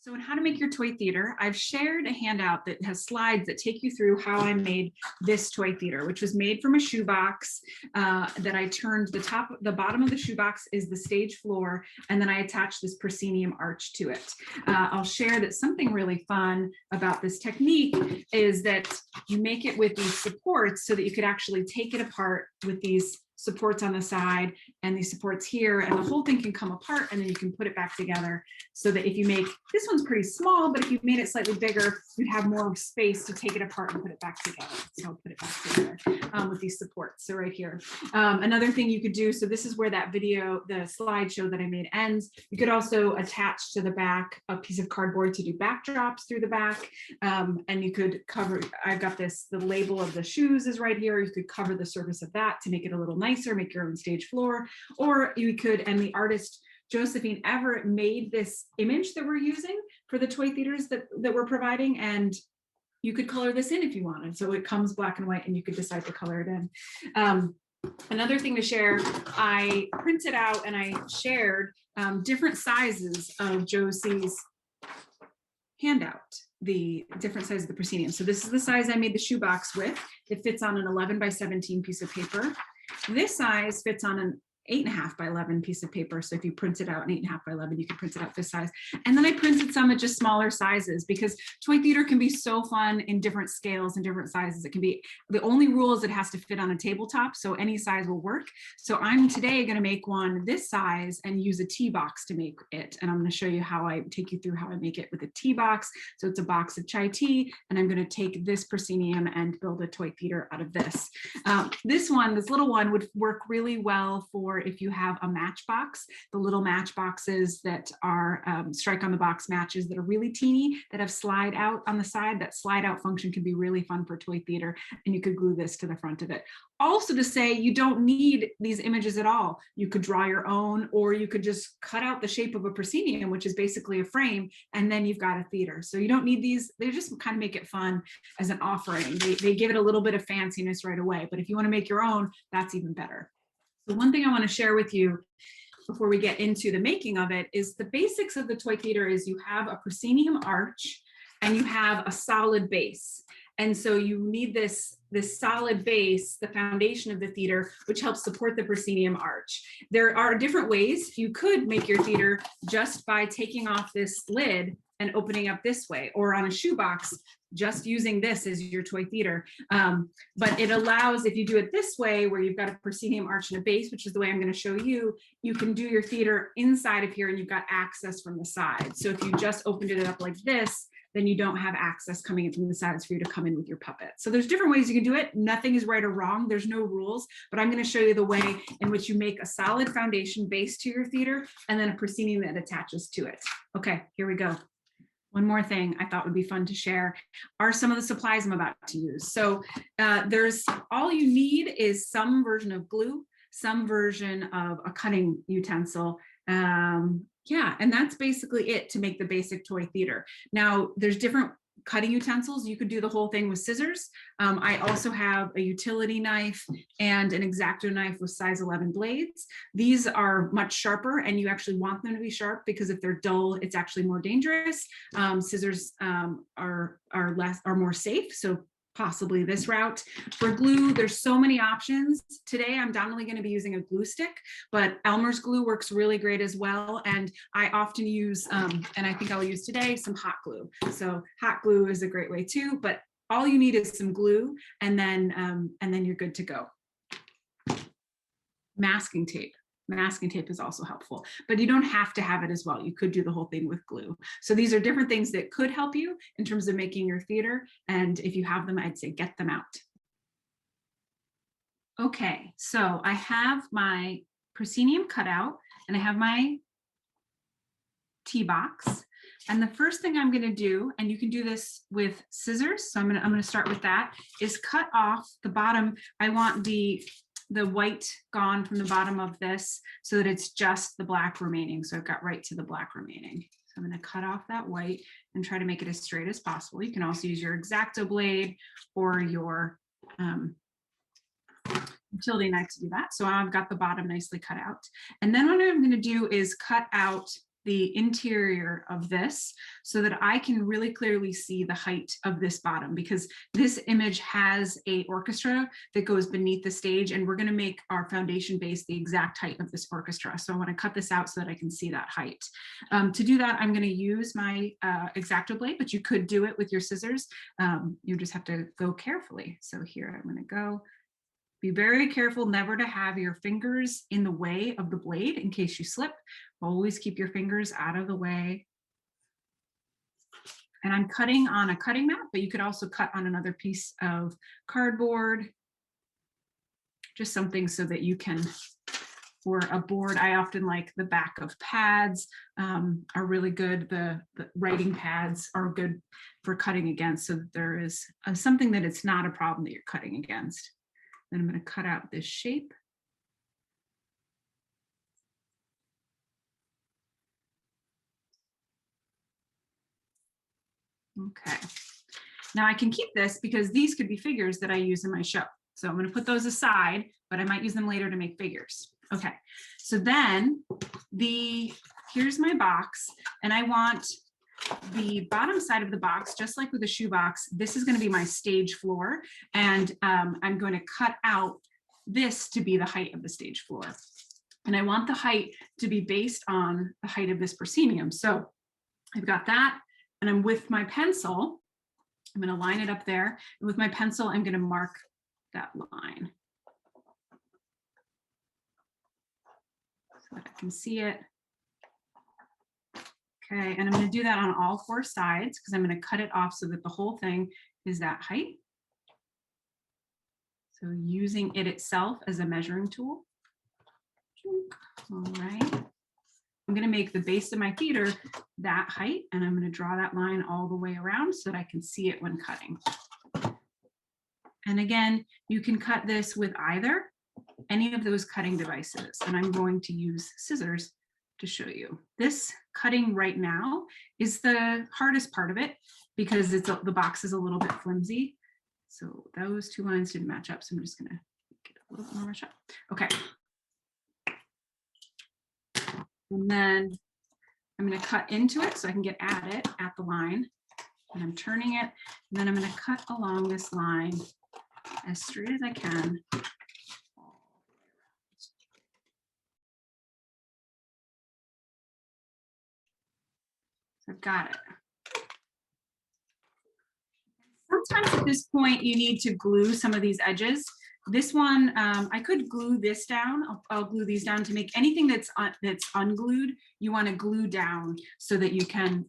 So in How to Make Your Toy Theater, I've shared a handout that has slides that take you through how I made this toy theater, which was made from a shoebox that I turned the bottom of the shoebox is the stage floor, and then I attached this proscenium arch to it. I'll share that something really fun about this technique is that you make it with these supports so that you could actually take it apart with these supports on the side and these supports here, and the whole thing can come apart, and then you can put it back together so that if you make, this one's pretty small, but if you made it slightly bigger, you'd have more space to take it apart and put it back together. So I'll put it back together with these supports. So right here. Another thing you could do, so this is where that video, the slideshow that I made ends. You could also attach to the back a piece of cardboard to do backdrops through the back. And you could cover, I've got this, the label of the shoes is right here. You could cover the surface of that to make it a little nicer, make your own stage floor, or you could, and the artist Josephine Everett made this image that we're using for the toy theaters that we're providing, and you could color this in if you wanted. So it comes black and white and you could decide to color it in. Another thing to share, I printed out and I shared different sizes of Josie's handout, the different sizes of the proscenium. So this is the size I made the shoebox with. It fits on an 11 by 17 piece of paper. This size fits on an 8.5 by 11 piece of paper. So if you print it out an 8.5 by 11, you can print it out this size. And then I printed some at just smaller sizes because toy theater can be so fun in different scales and different sizes. It can be, the only rule is it has to fit on a tabletop, so any size will work. So I'm today going to make one this size and use a tea box to make it. And I'm going to show you how I take you through how I make it with a tea box. So it's a box of chai tea, and I'm going to take this proscenium and build a toy theater out of this. This little one would work really well for if you have a matchbox, the little matchboxes that are strike on the box matches that are really teeny, that have slide out on the side. That slide out function can be really fun for toy theater, and you could glue this to the front of it. Also to say, you don't need these images at all. You could draw your own, or you could just cut out the shape of a proscenium, which is basically a frame, and then you've got a theater. So you don't need these. They just kind of make it fun as an offering. They give it a little bit of fanciness right away, but if you want to make your own, that's even better. The one thing I want to share with you before we get into the making of it is the basics of the toy theater is you have a proscenium arch and you have a solid base. And so you need this solid base, the foundation of the theater, which helps support the proscenium arch. There are different ways. You could make your theater just by taking off this lid and opening up this way, or on a shoebox, just using this as your toy theater. But it allows, if you do it this way, where you've got a proscenium arch and a base, which is the way I'm going to show you, you can do your theater inside of here and you've got access from the side. So if you just opened it up like this, then you don't have access coming in from the sides for you to come in with your puppet. So there's different ways you can do it. Nothing is right or wrong. There's no rules, but I'm going to show you the way in which you make a solid foundation base to your theater and then a proscenium that attaches to it. Okay, here we go. One more thing I thought would be fun to share are some of the supplies I'm about to use. So there's, all you need is some version of glue, some version of a cutting utensil. Yeah, and that's basically it to make the basic toy theater. Now, there's different cutting utensils. You could do the whole thing with scissors. I also have a utility knife and an X-Acto knife with size 11 blades. These are much sharper, and you actually want them to be sharp because if they're dull, it's actually more dangerous. Scissors are more safe, so possibly this route. For glue, there's so many options. Today, I'm dominantly going to be using a glue stick, but Elmer's glue works really great as well. And I often use, and I think I'll use today, some hot glue. So hot glue is a great way too, but all you need is some glue, and then you're good to go. Masking tape. Masking tape is also helpful, but you don't have to have it as well. You could do the whole thing with glue. So these are different things that could help you in terms of making your theater. And if you have them, I'd say get them out. Okay, so I have my proscenium cutout and I have my tea box. And the first thing I'm going to do, and you can do this with scissors, so I'm going to start with that, is cut off the bottom. I want the white gone from the bottom of this so that it's just the black remaining. So I've got right to the black remaining. So I'm going to cut off that white and try to make it as straight as possible. You can also use your X-Acto blade or your utility knife to do that. So I've got the bottom nicely cut out. And then what I'm going to do is cut out the interior of this so that I can really clearly see the height of this bottom, because this image has a orchestra that goes beneath the stage, and we're going to make our foundation base the exact height of this orchestra. So I want to cut this out so that I can see that height. To do that, I'm going to use my X-Acto blade, but you could do it with your scissors. You just have to go carefully. So here I'm going to go. Be very careful never to have your fingers in the way of the blade in case you slip. Always keep your fingers out of the way. And I'm cutting on a cutting mat, but you could also cut on another piece of cardboard. Just something so that you can, or a board. I often like the back of pads are really good. The writing pads are good for cutting against, so that there is something that it's not a problem that you're cutting against. Then I'm going to cut out this shape. Okay. Now I can keep this because these could be figures that I use in my show. So I'm going to put those aside, but I might use them later to make figures. Okay. So then here's my box, and I want the bottom side of the box, just like with the shoebox, this is going to be my stage floor, and I'm going to cut out this to be the height of the stage floor. And I want the height to be based on the height of this proscenium. So I've got that, and I'm with my pencil, I'm going to line it up there. And with my pencil, I'm going to mark that line so that I can see it. Okay, and I'm going to do that on all four sides because I'm going to cut it off so that the whole thing is that height. So using it itself as a measuring tool. All right. I'm going to make the base of my theater that height, and I'm going to draw that line all the way around so that I can see it when cutting. And again, you can cut this with either any of those cutting devices, and I'm going to use scissors to show you. This cutting right now is the hardest part of it because the box is a little bit flimsy. So those two lines didn't match up, so I'm just going to get a little bit more match up. Okay. And then I'm going to cut into it so I can get at it at the line. And I'm turning it, and then I'm going to cut along this line as straight as I can. So I've got it. Sometimes at this point you need to glue some of these edges. This one, I could glue this down. I'll glue these down to make anything that's unglued. You want to glue down so that you can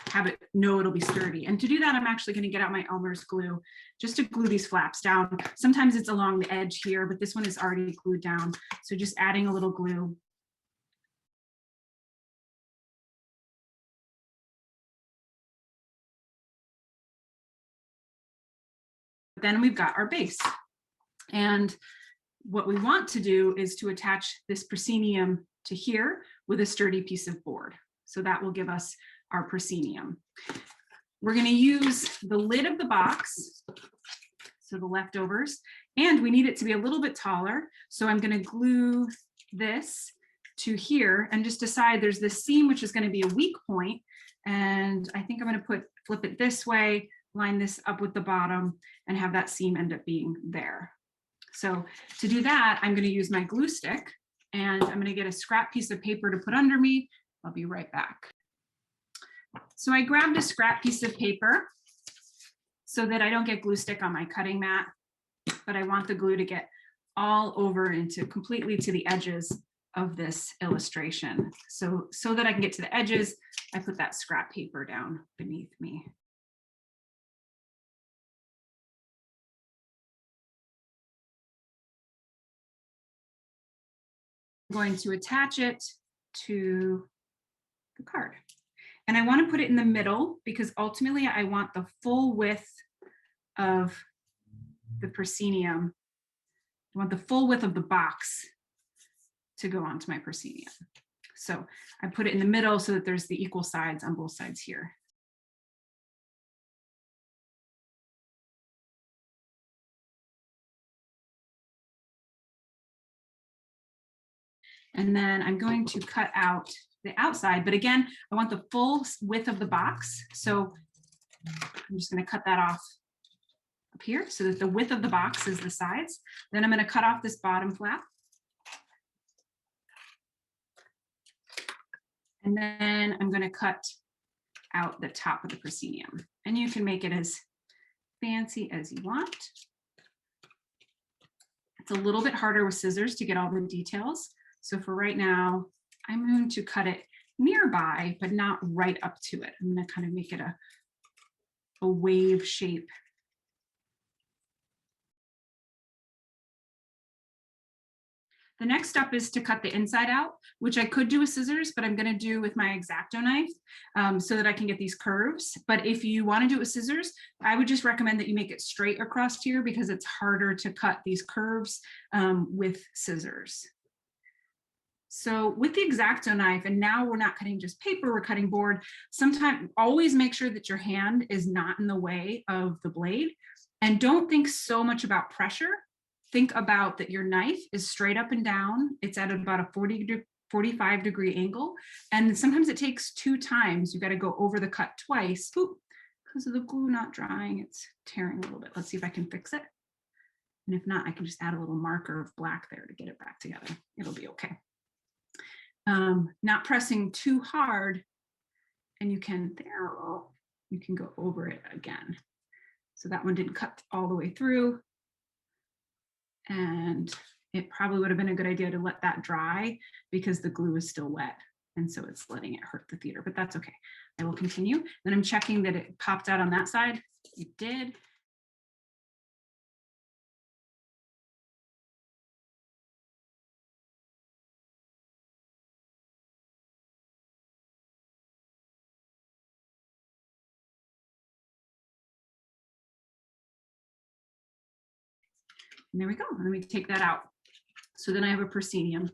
have it know it'll be sturdy. And to do that, I'm actually going to get out my Elmer's glue just to glue these flaps down. Sometimes it's along the edge here, but this one is already glued down. So just adding a little glue. Then we've got our base. And what we want to do is to attach this proscenium to here with a sturdy piece of board. So that will give us our proscenium. We're going to use the lid of the box, so the leftovers, and we need it to be a little bit taller. So I'm going to glue this to here and just decide there's this seam which is going to be a weak point, and I think I'm going to flip it this way, line this up with the bottom, and have that seam end up being there. So to do that, I'm going to use my glue stick, and I'm going to get a scrap piece of paper to put under me. I'll be right back. So I grabbed a scrap piece of paper so that I don't get glue stick on my cutting mat, but I want the glue to get all over into completely to the edges of this illustration. So that I can get to the edges, I put that scrap paper down beneath me. I'm going to attach it to the card. And I want to put it in the middle because ultimately I want the full width of the proscenium. I want the full width of the box to go onto my proscenium. So I put it in the middle so that there's the equal sides on both sides here. And then I'm going to cut out the outside, but again, I want the full width of the box. So I'm just going to cut that off up here so that the width of the box is the sides. Then I'm going to cut off this bottom flap. And then I'm going to cut out the top of the proscenium. And you can make it as fancy as you want. It's a little bit harder with scissors to get all the details. So for right now, I'm going to cut it nearby, but not right up to it. I'm going to kind of make it a wave shape. The next step is to cut the inside out, which I could do with scissors, but I'm going to do with my X-Acto knife so that I can get these curves. But if you want to do it with scissors, I would just recommend that you make it straight across here because it's harder to cut these curves with scissors. So with the X-Acto knife, and now we're not cutting just paper, we're cutting board. Sometimes always make sure that your hand is not in the way of the blade, and don't think so much about pressure. Think about that your knife is straight up and down. It's at about a 45 degree angle. And sometimes it takes 2 times. You got to go over the cut twice. Ooh, because of the glue not drying, it's tearing a little bit. Let's see if I can fix it. And if not, I can just add a little marker of black there to get it back together. It'll be okay. Not pressing too hard, and you can go over it again. So that one didn't cut all the way through. And it probably would have been a good idea to let that dry because the glue is still wet. And so it's letting it hurt the theater, but that's okay. I will continue. Then I'm checking that it popped out on that side. It did. And there we go. Let me take that out. So then I have a proscenium.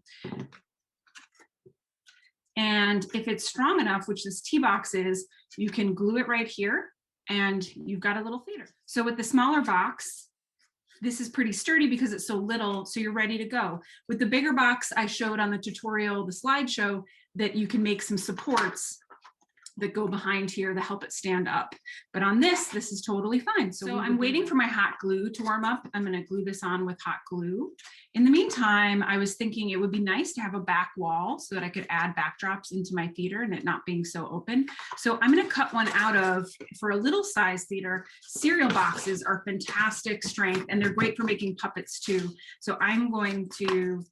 And if it's strong enough, which this tee box is, you can glue it right here and you've got a little theater. So with the smaller box, this is pretty sturdy because it's so little, so you're ready to go. With the bigger box, I showed on the tutorial, the slideshow, that you can make some supports that go behind here to help it stand up. But on this is totally fine. So I'm waiting for my hot glue to warm up. I'm going to glue this on with hot glue. In the meantime, I was thinking it would be nice to have a back wall so that I could add backdrops into my theater and it not being so open. So I'm going to cut one out of, for a little size theater, cereal boxes are fantastic strength and they're great for making puppets too. So I'm going to,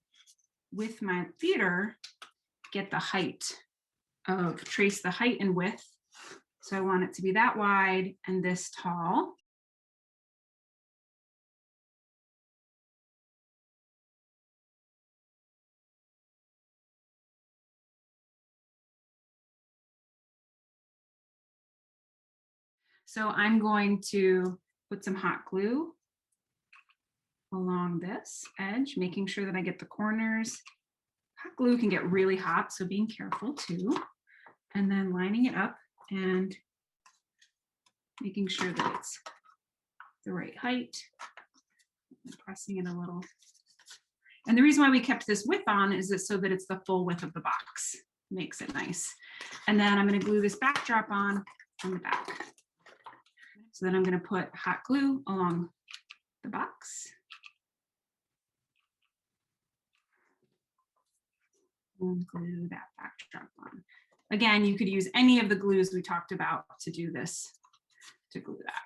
with my theater, get the height of, trace the height and width. So I want it to be that wide and this tall. So I'm going to put some hot glue along this edge, making sure that I get the corners. Hot glue can get really hot, so being careful too. And then lining it up and making sure that it's the right height, and pressing it a little. And the reason why we kept this width on is that so that it's the full width of the box. Makes it nice. And then I'm going to glue this backdrop on the back. So then I'm going to put hot glue along the box. And glue that backdrop on. Again, you could use any of the glues we talked about to do this, to glue that.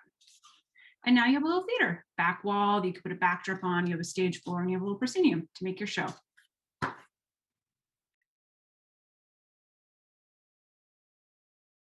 And now you have a little theater, back wall, you could put a backdrop on, you have a stage floor, and you have a little proscenium to make your show.